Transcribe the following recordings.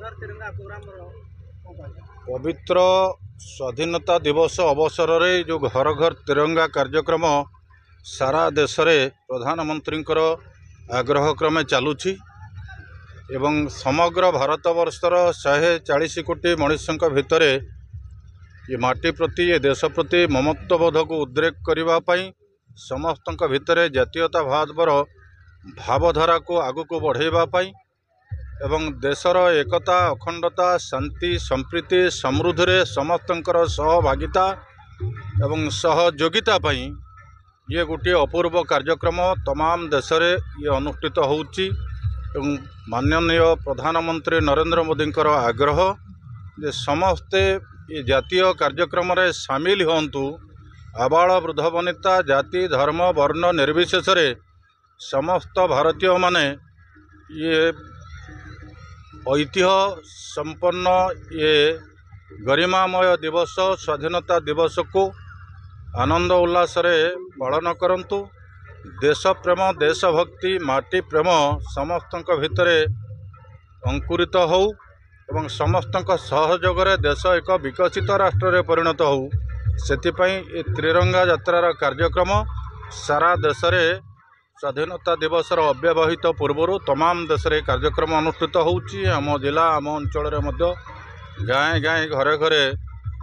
घर तिरंगा प्रोग्राम पवित्र स्वाधीनता दिवस अवसर में जो घर घर तिरंगा कार्यक्रम सारा देश में प्रधानमंत्री आग्रह क्रमे चलुछि एवं समग्र भारतवर्षर 140 कोटी मनुष्यों भितर ये माटी प्रति ये देश प्रति ममत्वबोध को उद्रेक करने समस्त भितर जातीयतावादर भावधारा को आगु को बढ़ावाई एवं देशर एकता अखंडता शांति संप्रीति समृद्धि रे समस्तंकर सहभागिता एवं सहयोगिता पई ये गोटे अपूर्व कार्यक्रम तमाम देश रे ये अनुष्ठित होउची एवं माननीय प्रधानमंत्री नरेंद्र मोदी आग्रह जे समस्ते ये जातीय कार्यक्रम रे शामिल होंतु आबाल वृद्ध वनिता जाति धर्म वर्ण निर्विशेष रे समस्त भारतीय माने ये ऐतिह्य संपन्न ये गरिमामय दिवस स्वाधीनता दिवस को आनंद उल्लास रे पालन करंतु। देश प्रेम देशभक्ति माटी प्रेम समस्त भितर अंकुरित हो एवं समस्त सहयोग रे देश एक विकसित राष्ट्र रे परिणत हो सेतिपई ए त्रिरंगा यात्रार कार्यक्रम सारा देश रे स्वाधीनता दिवस अव्यवहित पूर्व तमाम देश में कार्यक्रम अनुष्ठित होउची। आम जिला आम अंचल गाए गाए घरे घरे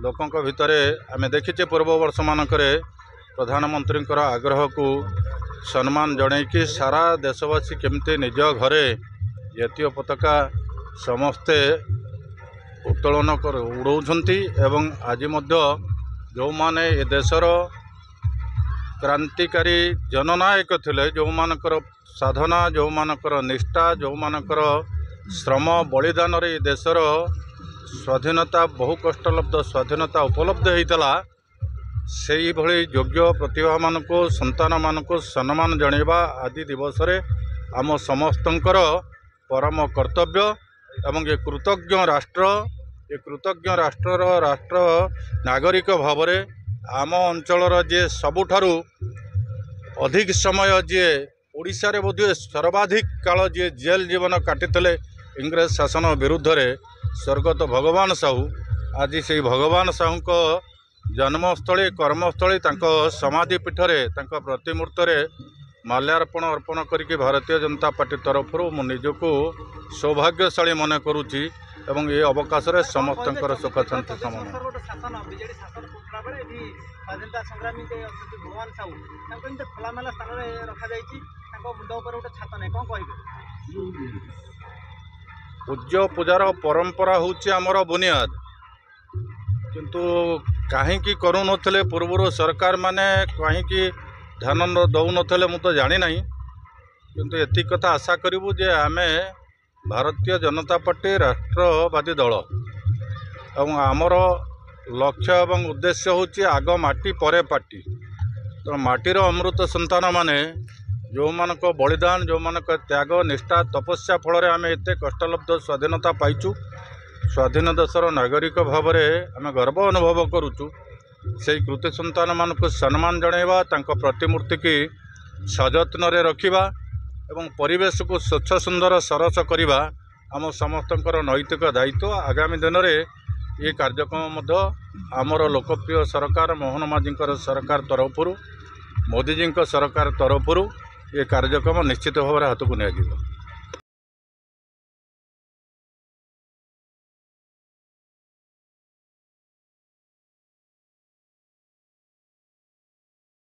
लोकों भितर आम देखीचे पूर्व वर्ष मानक प्रधानमंत्री आग्रह को सम्मान जनईकि सारा देशवासी केमती निज घरे जातीय पताका समस्ते उत्तोलन उड़ौंती एवं आज जो माने ए देशर क्रांतिकारी जननायक थिले जो मानकर साधना जो मानकर निष्ठा जो मानकर श्रम बलिदान रे देशर स्वाधीनता बहु कष्टलब्ध स्वाधीनता उपलब्ध होता से भली योग्य प्रतिभा मानक संतान मानक सम्मान जणेबा आदि दिवस रे आम समस्तंकर परम कर्तव्य एवं ये कृतज्ञ राष्ट्र राष्ट्र नागरिक भाव में आम अंचलर जे सबुठारु अधिक समय जे ओडिशा रे बोधे सर्वाधिक काल जे जेल जीवन काटिथिले इंग्रेज शासन विरुद्ध रे स्वर्गत भगवान साहू आज से भगवान साहू को जन्मस्थली कर्मस्थली समाधि पीठ रे प्रतिमूर्त रे माल्यार्पण अर्पण करके भारतीय जनता पार्टी तरफ मु निजको सौभाग्यशाली मन करुच्ची एवं ये अवकाश रे समस्त सुख शांति स्वाधीनता संग्रामी भगवान साहू खोलामेला स्थान में रखा मुंड गोटे छात नहीं कौन कहे पूज्य पूजार परंपरा होची आमर बुनियाद किंतु कहीं करू नथिले पूर्व सरकार माने कहीं ध्यान दौ नथिले मु तो जानी नहीं किंतु एति कथा आशा करिवु जे आमे भारतीय जनता पार्टी राष्ट्रवादी दल एवं आमर लक्ष्य एवं उद्देश्य होची आग माटी परे पार्टी तो माटीर अमृत संतान माने जो मानक बलिदान जो मानक त्याग निष्ठा तपस्या फल आम एत कष्टलब्ध स्वाधीनता पाइचु स्वाधीन देशर नागरिक भाव में आम गर्व अनुभव करुचु से कृति संतान मानक सम्मान जणेबा प्रतिमूर्ति की सजत्न रखिबा एवं परिवेश को स्वच्छ सुंदर सरस करवा आम समस्त नैतिक दायित्व आगामी दिन में ये कार्यक्रम आमर लोकप्रिय सरकार मोहन माझी सरकार तरफ मोदीजी सरकार तरफ ये कार्यक्रम निश्चित भाव हाथ को निया।